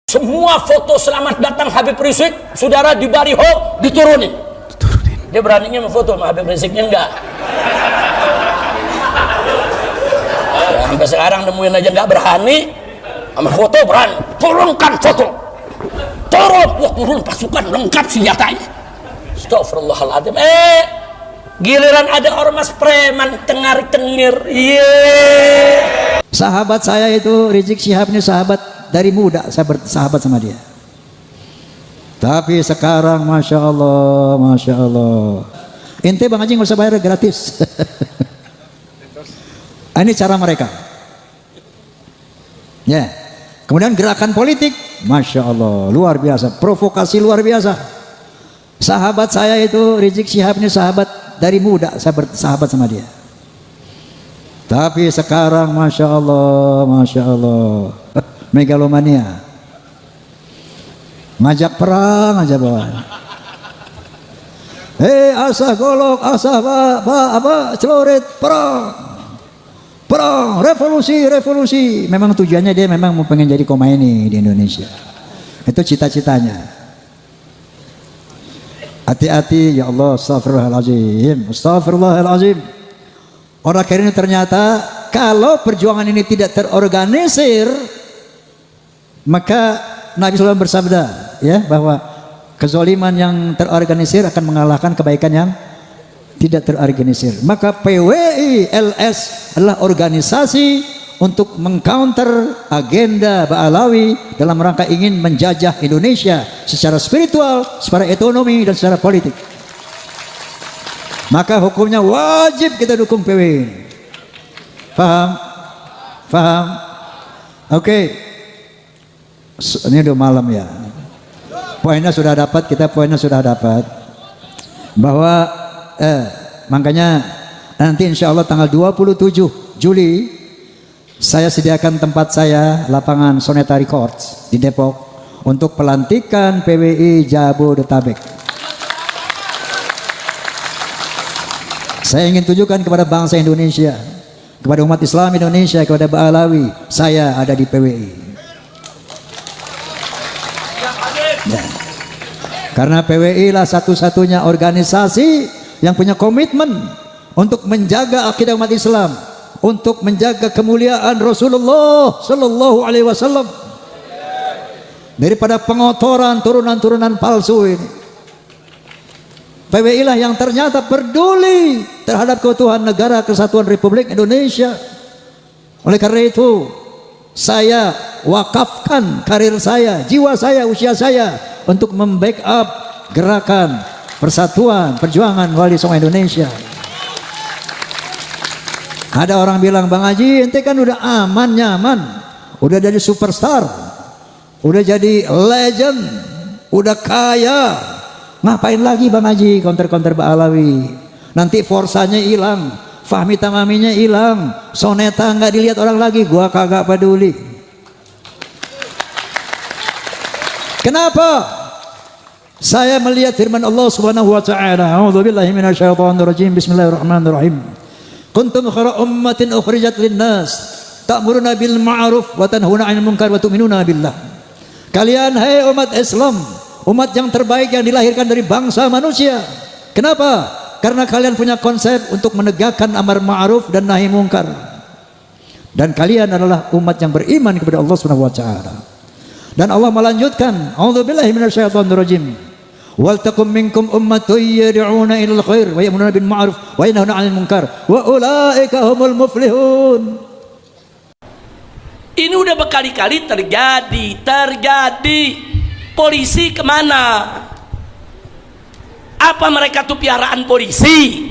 Semua foto selamat datang Habib Rizik, saudara, di baliho diturunin. Dia beraninya memfoto sama Habib Riziknya enggak. Sampai sekarang nemuin aja nggak berani, sama foto berani. Turunkan foto, turun, wah turun pasukan lengkap senjatanya. Astagfirullahaladzim. Giliran ada ormas preman tengar tengir. Sahabat saya itu Rizik Syihab ini sahabat dari muda, saya bersahabat sama dia. Tapi sekarang masya Allah, ente Bang Haji nggak usah bayar, gratis. Ini cara mereka. Ya, kemudian gerakan politik, masya Allah, luar biasa, provokasi luar biasa. Sahabat saya itu Rizik Syihab ini sahabat dari muda, saya bersahabat sama dia. Tapi sekarang masya Allah, megalomania, ngajak perang aja bawaan. Asah golok, asah celurit, perang, revolusi. Memang tujuannya dia memang mau pengen jadi Khomeini di Indonesia. Itu cita-citanya. Hati-hati ya Allah, astagfirullahaladzim. Orang kira ini ternyata kalau perjuangan ini tidak terorganisir, maka Nabi SAW bersabda ya bahwa kezaliman yang terorganisir akan mengalahkan kebaikan yang tidak terorganisir. Maka PWI LS adalah organisasi untuk mengcounter agenda Ba'alawi dalam rangka ingin menjajah Indonesia secara spiritual, secara ekonomi dan secara politik. Maka hukumnya wajib kita dukung PWI. Paham? Oke. Ini udah malam ya. Poinnya sudah dapat, bahwa makanya nanti insya Allah tanggal 27 Juli saya sediakan tempat saya, lapangan Soneta Records di Depok, untuk pelantikan PWI Jabodetabek. Saya ingin tunjukkan kepada bangsa Indonesia, kepada umat Islam Indonesia, kepada Ba'alawi, saya ada di PWI. Ya. Karena PWI lah satu-satunya organisasi yang punya komitmen untuk menjaga akidah umat Islam, untuk menjaga kemuliaan Rasulullah Sallallahu Alaihi Wasallam daripada pengotoran turunan-turunan palsu ini. PWI lah yang ternyata peduli terhadap keutuhan negara kesatuan Republik Indonesia. Oleh karena itu saya wakafkan karir saya, jiwa saya, usia saya untuk membackup gerakan persatuan perjuangan Wali Songo Indonesia. Ada orang bilang, Bang Haji ente kan udah aman nyaman, udah jadi superstar, udah jadi legend, udah kaya, ngapain lagi Bang Haji counter Ba'alawi? Nanti forsanya hilang, Fahmi Tamaminya hilang, Soneta nggak dilihat orang lagi. Gua kagak peduli. Kenapa? Saya melihat firman Allah Subhanahu wa taala, a'udzubillahi minasyaitonir rajim, bismillahirrahmanirrahim. Kuntum khairu ummatin ukhrijat lin-nas ta'muruna bil ma'ruf wa tanhauna 'anil munkar wa tu'minuna billah. Kalian hai umat Islam, umat yang terbaik yang dilahirkan dari bangsa manusia. Kenapa? Karena kalian punya konsep untuk menegakkan amar ma'ruf dan nahi mungkar. Dan kalian adalah umat yang beriman kepada Allah Subhanahu wa taala. Dan Allah melanjutkan, a'udzubillahi minasyaitonir rajim. Wal takum minkum ummatun yad'una ilal khair wa ya'muruna bil ma'ruf wa yanhauna 'anil munkar wa ulaika humul muflihun. Ini udah berkali-kali terjadi. Polisi kemana? Apa mereka itu piaraan polisi?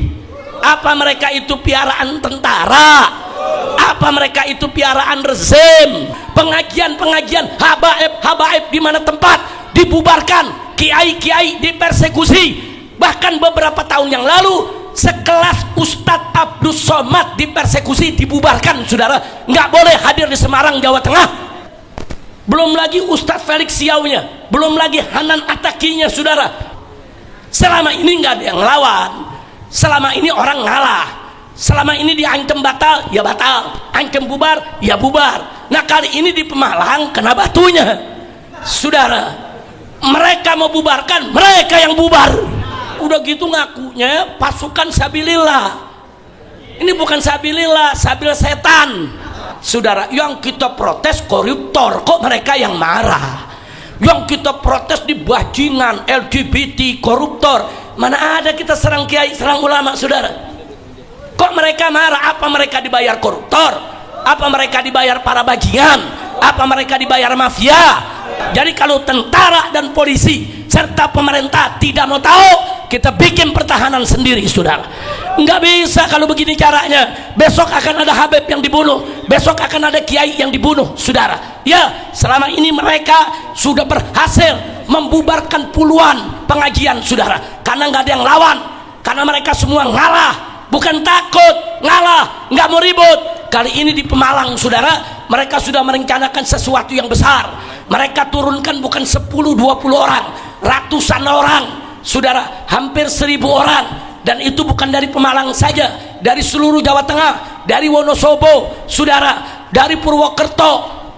Apa mereka itu piaraan tentara? Apa mereka itu piaraan rezim? Pengajian habaib di mana tempat dibubarkan, kiai dipersekusi. Bahkan beberapa tahun yang lalu sekelas Ustadz Abdus Somad dipersekusi, dibubarkan, saudara, nggak boleh hadir di Semarang, Jawa Tengah. Belum lagi Ustadz Felix Siaunya, belum lagi Hanan Atakinya, saudara. Selama ini nggak ada yang lawan, selama ini orang ngalah, selama ini diancam batal, ya batal, ancam bubar, ya bubar. Nah kali ini di Pemalang kena batunya. Saudara, mereka mau bubarkan, mereka yang bubar. Udah gitu ngakunya pasukan sabilillah. Ini bukan sabilillah, sabil setan. Saudara, yang kita protes koruptor, kok mereka yang marah? Yang kita protes di bajingan, LGBT, koruptor. Mana ada kita serang kiai, serang ulama, saudara? Kok mereka marah? Apa mereka dibayar koruptor? Apa mereka dibayar para bajingan? Apa mereka dibayar mafia? Jadi kalau tentara dan polisi serta pemerintah tidak mau tahu, kita bikin pertahanan sendiri, saudara. Nggak bisa kalau begini caranya. Besok akan ada Habib yang dibunuh, besok akan ada kiai yang dibunuh, saudara. Ya, selama ini mereka sudah berhasil membubarkan puluhan pengajian, saudara, karena nggak ada yang lawan, karena mereka semua ngalah. Bukan takut, ngalah, nggak mau ribut. Kali ini di Pemalang, saudara, mereka sudah merencanakan sesuatu yang besar. Mereka turunkan bukan 10-20 orang, ratusan orang, saudara, hampir 1000 orang. Dan itu bukan dari Pemalang saja, dari seluruh Jawa Tengah, dari Wonosobo, saudara, dari Purwokerto,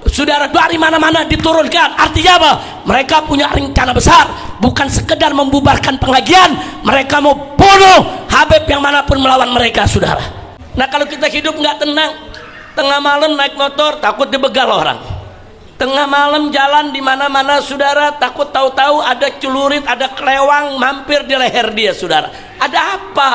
saudara, dari mana-mana diturunkan. Artinya apa? Mereka punya rencana besar, bukan sekedar membubarkan pengajian, mereka mau bunuh Habib yang manapun melawan mereka, saudara. Nah, kalau kita hidup nggak tenang, tengah malam naik motor takut dibegal orang, tengah malam jalan di mana-mana, saudara, takut tahu-tahu ada celurit, ada kelewang mampir di leher dia, saudara. Ada apa?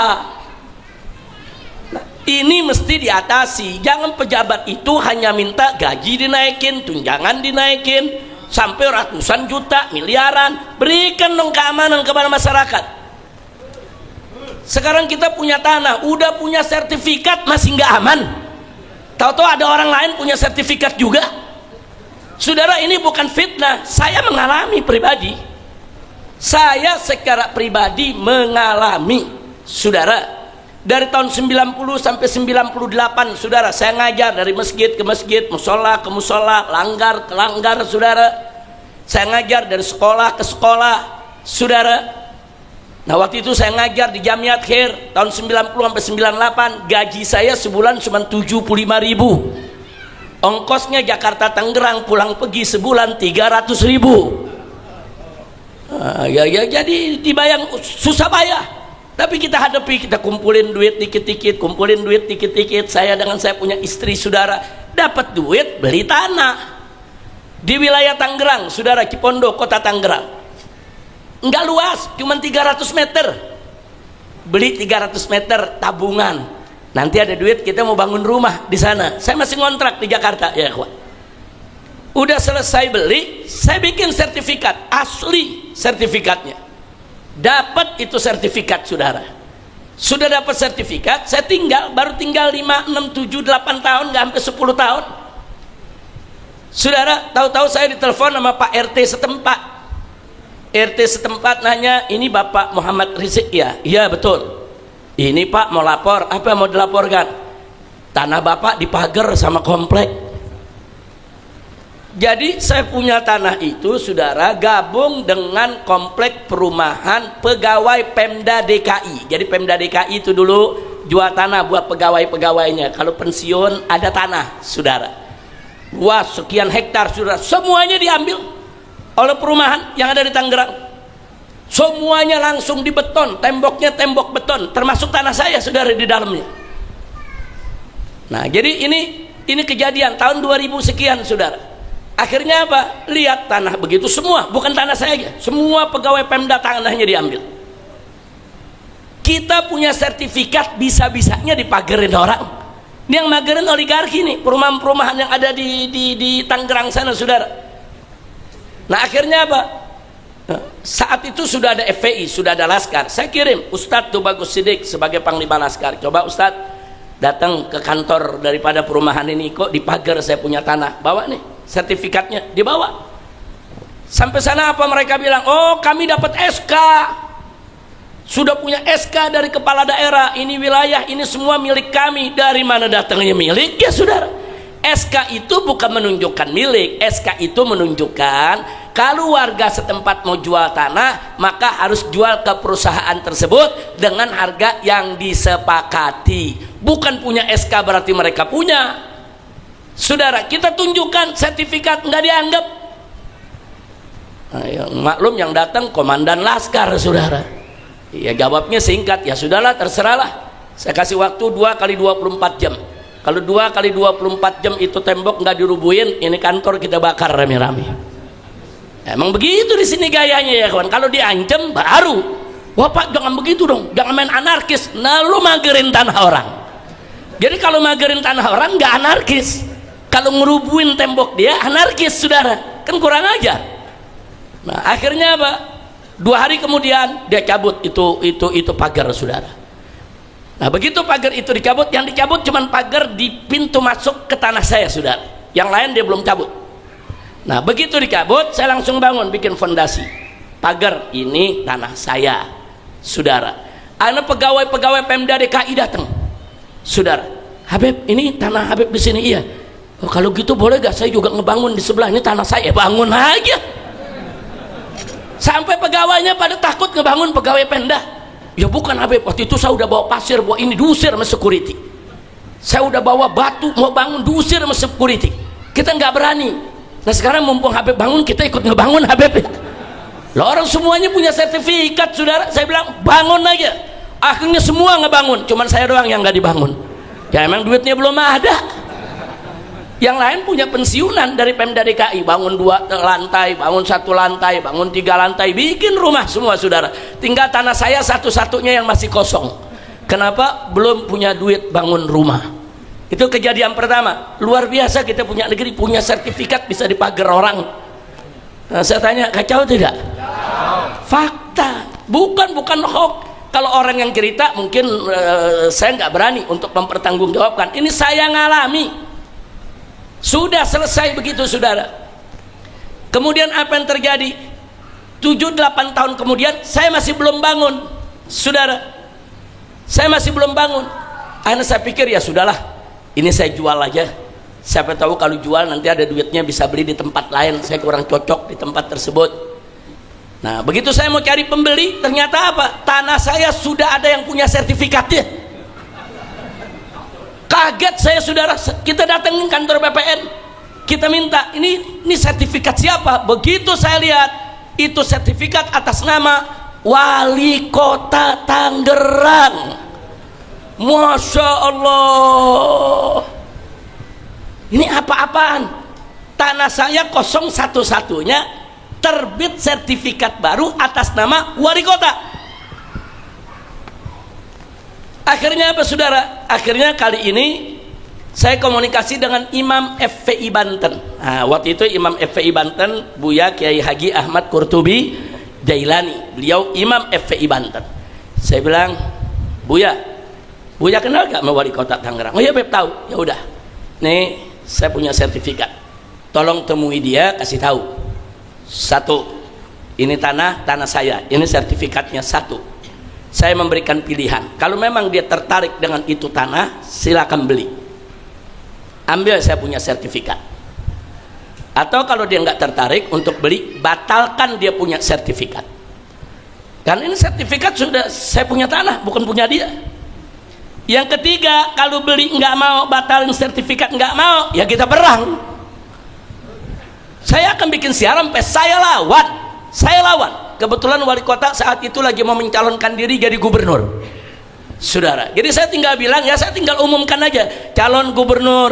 Nah, ini mesti diatasi. Jangan pejabat itu hanya minta gaji dinaikin, tunjangan dinaikin sampai ratusan juta, miliaran. Berikan dong keamanan kepada masyarakat. Sekarang kita punya tanah, udah punya sertifikat, masih nggak aman. Tahu-tahu ada orang lain punya sertifikat juga. Saudara, ini bukan fitnah, saya mengalami pribadi. Saya secara pribadi mengalami, saudara, dari tahun 90 sampai 98, saudara, saya ngajar dari masjid ke masjid, musola ke musola, langgar ke langgar, saudara. Saya ngajar dari sekolah ke sekolah, saudara. Nah, waktu itu saya ngajar di Jamiat Khair tahun 90 sampai 98, gaji saya sebulan cuma 75.000. Ongkosnya Jakarta Tangerang pulang pergi sebulan 300.000. Jadi dibayang susah bayar. Tapi kita hadapi, kita kumpulin duit dikit-dikit, kumpulin duit dikit-dikit. Saya dengan saya punya istri, saudara, dapat duit beli tanah di wilayah Tangerang, saudara, Cipondo, kota Tangerang. Enggak luas, cuma 300 meter. Beli 300 meter tabungan. Nanti ada duit, kita mau bangun rumah di sana. Saya masih ngontrak di Jakarta, ya kawan. Udah selesai beli, saya bikin sertifikat, asli sertifikatnya. Dapat itu sertifikat, saudara. Sudah dapat sertifikat, saya baru tinggal 5, 6, 7, 8 tahun, nggak sampai 10 tahun. Saudara, tahu-tahu saya ditelepon sama Pak RT setempat. RT setempat nanya, ini Bapak Muhammad Rizik ya? Iya betul. Ini Pak mau lapor, apa yang mau dilaporkan? Tanah Bapak dipagar sama komplek. Jadi saya punya tanah itu, saudara, gabung dengan komplek perumahan pegawai Pemda DKI. Jadi Pemda DKI itu dulu jual tanah buat pegawai-pegawainya. Kalau pensiun ada tanah, saudara. Luas sekian hektar, saudara. Semuanya diambil oleh perumahan yang ada di Tangerang. Semuanya langsung dibeton, temboknya tembok beton, termasuk tanah saya, saudara, di dalamnya. Nah, jadi ini kejadian tahun 2000 sekian, saudara. Akhirnya apa? Lihat tanah begitu semua, bukan tanah saya aja, semua pegawai Pemda tanahnya diambil. Kita punya sertifikat, bisa-bisanya dipagerin orang. Ini yang magerin oligarki nih, perumahan-perumahan yang ada di Tangerang sana, saudara. Nah, akhirnya apa? Saat itu sudah ada FPI, sudah ada Laskar. Saya kirim Ustadz Tubagus Siddiq sebagai Panglima Laskar. Coba Ustadz datang ke kantor daripada perumahan ini, kok dipagar saya punya tanah. Bawa nih sertifikatnya, dibawa. Sampai sana apa mereka bilang? Oh, kami dapat SK. Sudah punya SK dari kepala daerah. Ini wilayah, ini semua milik kami. Dari mana datangnya milik? Ya, saudara. SK itu bukan menunjukkan milik. SK itu menunjukkan kalau warga setempat mau jual tanah, maka harus jual ke perusahaan tersebut dengan harga yang disepakati. Bukan punya SK berarti mereka punya. Saudara, kita tunjukkan sertifikat, nggak dianggap. Nah, yang maklum yang datang komandan laskar, saudara. Ya jawabnya singkat, ya sudahlah terserahlah. Saya kasih waktu 2 kali 24 jam. Kalau 2 kali 24 jam itu tembok nggak dirubuhin, ini kantor kita bakar rame-rame. Emang begitu di sini gayanya ya kawan. Kalau diancam baru, wah Pak jangan begitu dong, jangan main anarkis. Nah lu magerin tanah orang. Jadi kalau magerin tanah orang nggak anarkis. Kalau ngerubuhin tembok dia anarkis, saudara. Kan kurang ajar. Nah akhirnya apa? 2 hari kemudian dia cabut itu pagar, saudara. Nah begitu pagar itu dicabut, yang dicabut cuma pagar di pintu masuk ke tanah saya, saudara. Yang lain dia belum cabut. Nah begitu dicabut, saya langsung bangun bikin fondasi. Pagar ini tanah saya, saudara. Ada pegawai Pemda DKI datang, saudara. Habib, ini tanah Habib di sini, iya. Oh, kalau gitu boleh gak saya juga ngebangun di sebelah, ini tanah saya, bangun aja. Sampai pegawainya pada takut ngebangun, pegawai Pemda. Ya bukan Habib, waktu itu saya udah bawa pasir, bawa ini diusir sama security. Saya udah bawa batu mau bangun, diusir sama security. Kita nggak berani. Nah sekarang mumpung Habib bangun, kita ikut ngebangun Habib. Lah orang semuanya punya sertifikat, saudara. Saya bilang bangun aja. Akhirnya semua ngebangun, cuman saya doang yang nggak dibangun. Ya emang duitnya belum ada. Yang lain punya pensiunan dari Pemda DKI, bangun 2 lantai, bangun 1 lantai, bangun 3 lantai, bikin rumah semua, saudara. Tinggal tanah saya satu-satunya yang masih kosong. Kenapa? Belum punya duit bangun rumah. Itu kejadian pertama. Luar biasa kita punya negeri, punya sertifikat bisa dipagar orang. Nah, saya tanya, kacau tidak? Fakta, bukan hoax. Kalau orang yang cerita mungkin saya nggak berani untuk mempertanggungjawabkan. Ini saya ngalami. Sudah selesai begitu, saudara. Kemudian apa yang terjadi? 7-8 tahun kemudian saya masih belum bangun, saudara. Saya masih belum bangun. Akhirnya saya pikir ya sudahlah, ini saya jual aja. Siapa tahu kalau jual nanti ada duitnya bisa beli di tempat lain. Saya kurang cocok di tempat tersebut. Nah begitu saya mau cari pembeli, ternyata apa? Tanah saya sudah ada yang punya sertifikatnya. Kaget saya, saudara. Kita datangin kantor BPN, kita minta ini sertifikat siapa? Begitu saya lihat itu sertifikat atas nama Wali Kota Tangerang. Masya Allah, ini apa-apaan? Tanah saya kosong satu-satunya terbit sertifikat baru atas nama Wali Kota. Akhirnya apa, saudara? Akhirnya kali ini saya komunikasi dengan Imam FPI Banten. Nah, waktu itu Imam FPI Banten Buya Kiai Haji Ahmad Qurtubi Jailani, beliau Imam FPI Banten. Saya bilang, Buya kenal gak sama Wali Kota Tangerang? Oh ya Beb, tahu. Ya udah, nih saya punya sertifikat, tolong temui dia, kasih tahu. 1, ini tanah saya, ini sertifikatnya. 1, saya memberikan pilihan. Kalau memang dia tertarik dengan itu tanah, silakan beli. Ambil, saya punya sertifikat. Atau kalau dia nggak tertarik untuk beli, batalkan dia punya sertifikat. Karena ini sertifikat sudah saya punya tanah, bukan punya dia. Yang ketiga, kalau beli nggak mau, batalin sertifikat nggak mau, ya kita perang. Saya akan bikin siaran, saya lawan. Kebetulan wali kota saat itu lagi mau mencalonkan diri jadi gubernur, saudara. Jadi saya tinggal bilang, ya saya tinggal umumkan aja, calon gubernur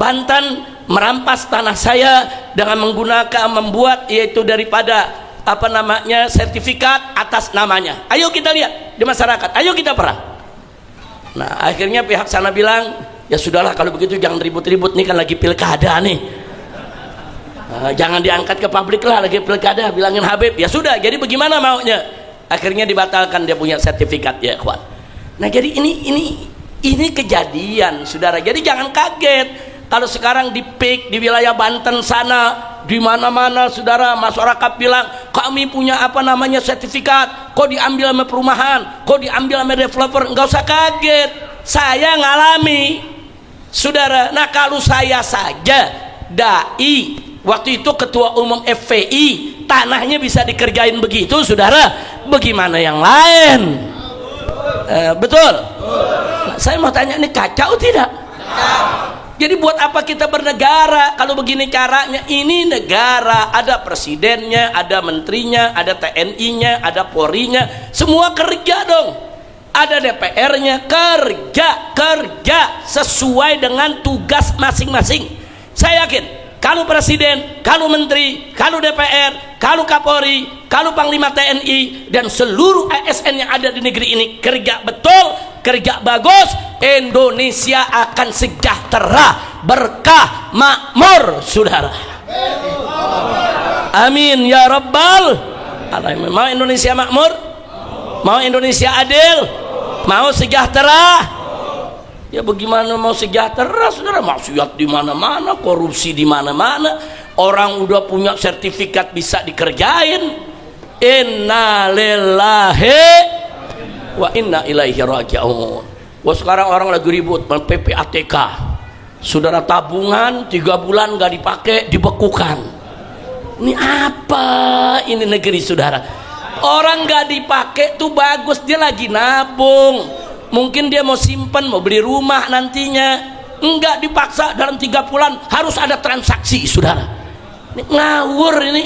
Banten merampas tanah saya dengan membuat yaitu daripada sertifikat atas namanya. Ayo kita lihat di masyarakat, ayo kita perang. Nah akhirnya pihak sana bilang, ya sudahlah kalau begitu jangan ribut-ribut, nih kan lagi pilkada nih. Jangan diangkat ke publik lah, lagi pilkada, bilangin Habib. Ya sudah, jadi bagaimana maunya? Akhirnya dibatalkan dia punya sertifikat, ya kawan. Nah jadi ini kejadian, saudara. Jadi jangan kaget kalau sekarang di PIK di wilayah Banten sana, di mana-mana, saudara, masyarakat bilang kami punya sertifikat, kok diambil sama perumahan, kok diambil sama developer. Nggak usah kaget, saya ngalami, saudara. Nah kalau saya saja dai, waktu itu ketua umum FPI, tanahnya bisa dikerjain begitu, saudara, bagaimana yang lain? Betul. Nah, saya mau tanya, ini kacau tidak? Jadi buat apa kita bernegara kalau begini caranya? Ini negara, ada presidennya, ada menterinya, ada TNI-nya, ada Polri-nya, semua kerja dong. Ada DPR-nya, kerja sesuai dengan tugas masing-masing. Saya yakin kalau presiden, kalau menteri, kalau DPR, kalau Kapolri, kalau Panglima TNI dan seluruh ASN yang ada di negeri ini kerja betul, kerja bagus, Indonesia akan sejahtera, berkah, makmur, saudara. Amin ya rabbal alamin. Mau Indonesia makmur? Mau Indonesia adil? Mau sejahtera? Ya bagaimana mau sejahtera, saudara? Maksiat di mana-mana, korupsi di mana-mana, orang udah punya sertifikat bisa dikerjain. Inna lillahi wa inna ilaihi raji'un. Wah, sekarang orang lagi ribut PPATK, saudara, tabungan 3 bulan nggak dipakai dibekukan. Ini apa ini negeri, saudara? Orang nggak dipakai tuh bagus, dia lagi nabung, mungkin dia mau simpan, mau beli rumah nantinya. Enggak dipaksa dalam 3 bulan harus ada transaksi, saudara. Ini ngawur ini,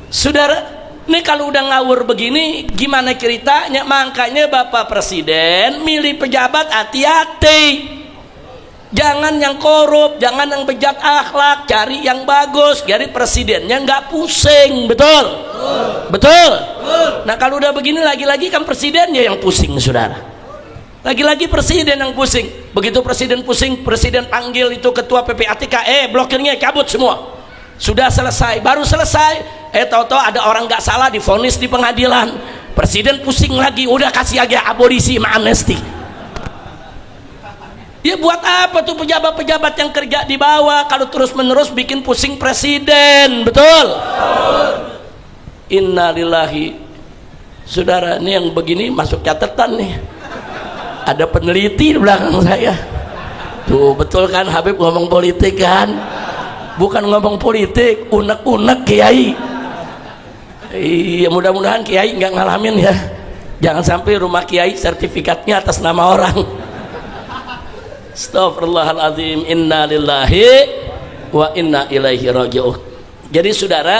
saudara. Ini kalau udah ngawur begini gimana ceritanya? Makanya Bapak Presiden milih pejabat hati-hati, jangan yang korup, jangan yang bejat akhlak, cari yang bagus, cari presidennya nggak pusing. Betul? Betul? Nah kalau udah begini lagi-lagi kan presidennya yang pusing, saudara. Lagi-lagi presiden yang pusing. Begitu presiden pusing, presiden panggil itu ketua PPATK, blokirnya cabut semua. Sudah selesai, baru selesai, tahu-tahu ada orang nggak salah divonis di pengadilan. Presiden pusing lagi, udah kasih aja abolisi sama amnesti. Ya buat apa tuh pejabat-pejabat yang kerja di bawah kalau terus-menerus bikin pusing presiden? Betul? Innalillahi. Saudara, ini yang begini masuk catatan nih. Ada peneliti di belakang saya. Tuh betul kan, Habib ngomong politik kan? Bukan ngomong politik, unek-unek Kiai. Iya, mudah-mudahan Kiai nggak ngalamin ya. Jangan sampai rumah Kiai sertifikatnya atas nama orang. Astagfirullahaladzim. Inna lillahi wa inna ilaihi raji'un. Jadi saudara,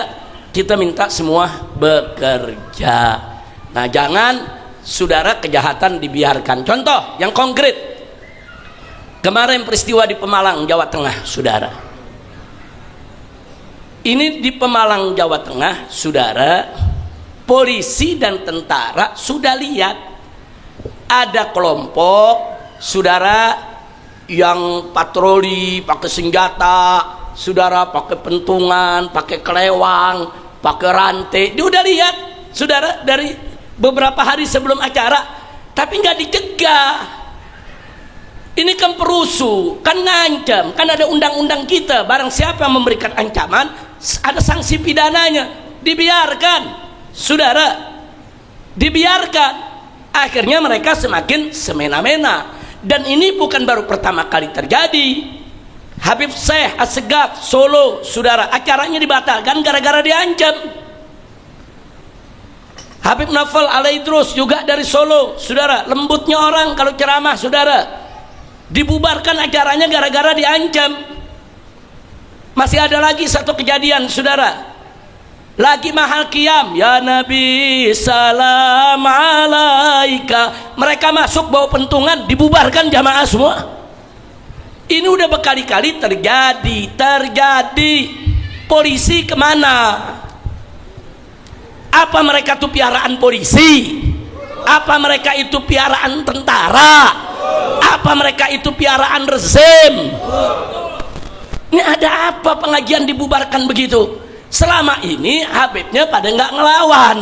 kita minta semua bekerja. Nah jangan saudara kejahatan dibiarkan. Contoh yang konkret, kemarin peristiwa di Pemalang, Jawa Tengah, saudara. Ini di Pemalang, Jawa Tengah, saudara, polisi dan tentara sudah lihat ada kelompok, saudara, yang patroli pakai senjata, saudara, pakai pentungan, pakai kelewang, pakai rantai. Dia udah lihat, saudara, dari beberapa hari sebelum acara, tapi nggak dicegah. Ini kan perusuh, kan ngancam, kan ada undang-undang kita, barang siapa yang memberikan ancaman ada sanksi pidananya. Dibiarkan, saudara, dibiarkan. Akhirnya mereka semakin semena-mena. Dan ini bukan baru pertama kali terjadi. Habib Syekh Assegaf Solo, saudara, acaranya dibatalkan gara-gara diancam. Habib Naufal Alaidrus juga dari Solo, saudara, lembutnya orang kalau ceramah, saudara, dibubarkan acaranya gara-gara diancam. Masih ada lagi satu kejadian, saudara, lagi mahal qiyam, ya Nabi salam alaika, mereka masuk bawa pentungan, dibubarkan jamaah semua. Ini udah berkali-kali terjadi. Polisi kemana? Apa mereka itu piaraan polisi? Apa mereka itu piaraan tentara? Apa mereka itu piaraan rezim? Ini ada apa pengajian dibubarkan begitu? Selama ini Habibnya pada nggak ngelawan,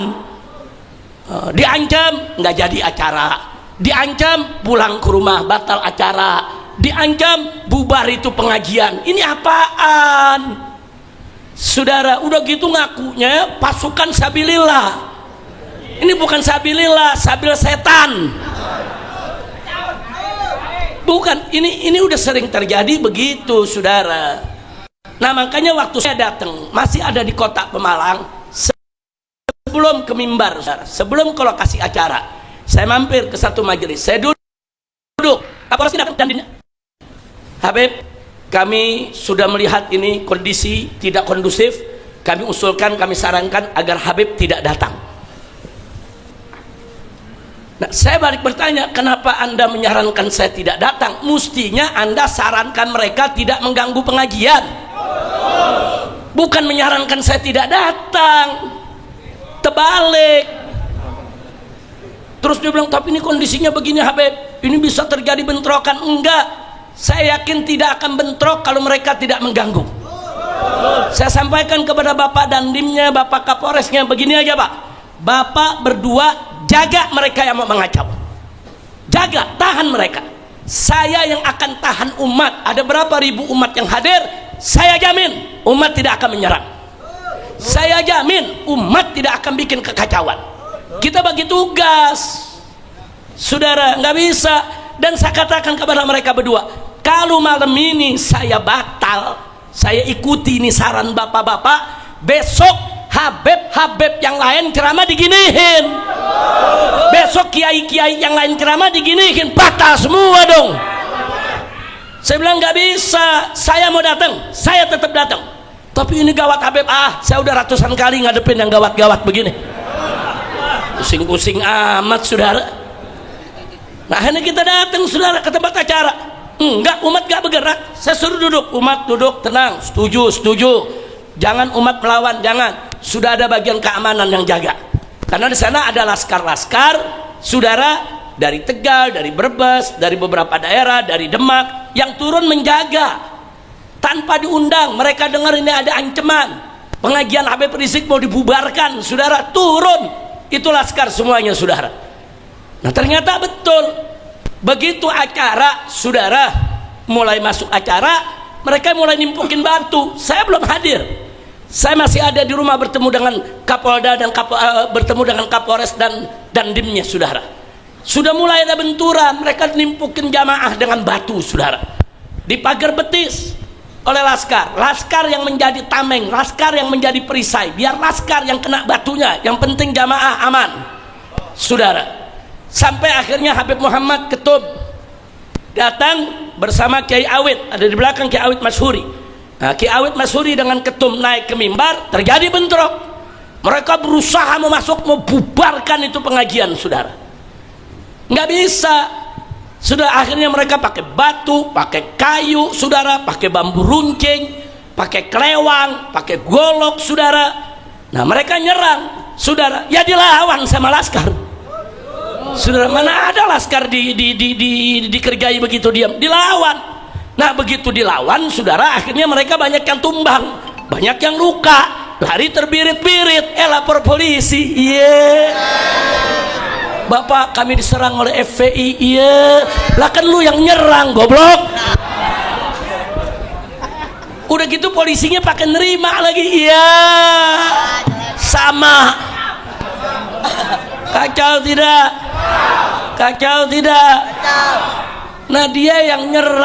diancam nggak jadi acara, diancam pulang ke rumah batal acara, diancam bubar itu pengajian. Ini apaan, saudara? Udah gitu ngakunya pasukan sabilillah. Ini bukan sabilillah, sabil setan. Bukan, ini udah sering terjadi begitu, saudara. Nah makanya waktu saya datang, masih ada di kota Pemalang, sebelum ke mimbar, saudara, sebelum ke lokasi acara, saya mampir ke satu majelis, saya duduk, Kapolres datang dan Habib, kami sudah melihat ini kondisi tidak kondusif. Kami usulkan, kami sarankan agar Habib tidak datang. Nah, saya balik bertanya, kenapa Anda menyarankan saya tidak datang? Mestinya Anda sarankan mereka tidak mengganggu pengajian, bukan menyarankan saya tidak datang. Terbalik. Terus dia bilang, tapi ini kondisinya begini Habib, ini bisa terjadi bentrokan. Enggak, saya yakin tidak akan bentrok kalau mereka tidak mengganggu. Saya sampaikan kepada Bapak Dandimnya, Bapak Kapolresnya, begini aja Pak, Bapak berdua jaga mereka yang mau mengacau, jaga, tahan mereka. Saya yang akan tahan umat. Ada berapa ribu umat yang hadir, saya jamin umat tidak akan menyerang. Saya jamin umat tidak akan bikin kekacauan. Kita bagi tugas, saudara, nggak bisa. Dan saya katakan kepada mereka berdua, kalau malam ini saya batal, saya ikuti ini saran bapak-bapak, besok Habib yang lain ceramah diginihin, besok kiai-kiai yang lain ceramah diginihin, batal semua dong. Saya bilang nggak bisa, saya mau datang, saya tetap datang. Tapi ini gawat Habib, saya udah ratusan kali ngadepin yang gawat-gawat begini, pusing-pusing amat saudara. Nah ini kita datang saudara ke tempat acara, enggak, umat gak bergerak. Saya suruh duduk, umat duduk tenang, setuju, jangan umat melawan, jangan. Sudah ada bagian keamanan yang jaga, karena di sana ada laskar-laskar saudara, dari Tegal, dari Brebes, dari beberapa daerah, dari Demak, yang turun menjaga tanpa diundang. Mereka dengar ini ada ancaman pengajian Habib Rizik mau dibubarkan, saudara, turun, itu laskar semuanya saudara. Nah ternyata betul, begitu acara saudara mulai masuk acara, mereka mulai nimpukin batu. Saya belum hadir, saya masih ada di rumah bertemu dengan Kapolda dan bertemu dengan Kapolres dan Dimnya saudara. Sudah mulai ada benturan, mereka nimpukin jamaah dengan batu saudara, di pagar betis oleh laskar yang menjadi tameng, laskar yang menjadi perisai, biar laskar yang kena batunya, yang penting jamaah aman saudara. Sampai akhirnya Habib Muhammad Ketub datang bersama Kiai Awit, ada di belakang Kiai Awit Masyhuri. Nah, Kiai Awit Masyhuri dengan Ketum naik ke mimbar, terjadi bentrok. Mereka berusaha mau bubarkan itu pengajian saudara, nggak bisa. Sudah akhirnya mereka pakai batu, pakai kayu saudara, pakai bambu runcing, pakai kelewang, pakai golok saudara. Nah mereka nyerang saudara, ya dilawan sama laskar. Saudara, mana ada laskar dikerjai begitu diam, dilawan. Nah begitu dilawan saudara, akhirnya mereka banyak yang tumbang, banyak yang luka, lari terbirit-birit, lapor polisi. Iya Bapak, kami diserang oleh FPI. Iya lah, kan lu yang nyerang goblok. Udah gitu polisinya pakai nerima lagi. Iya sama. Kacau tidak? Kacau tidak? Nah dia yang nyerah.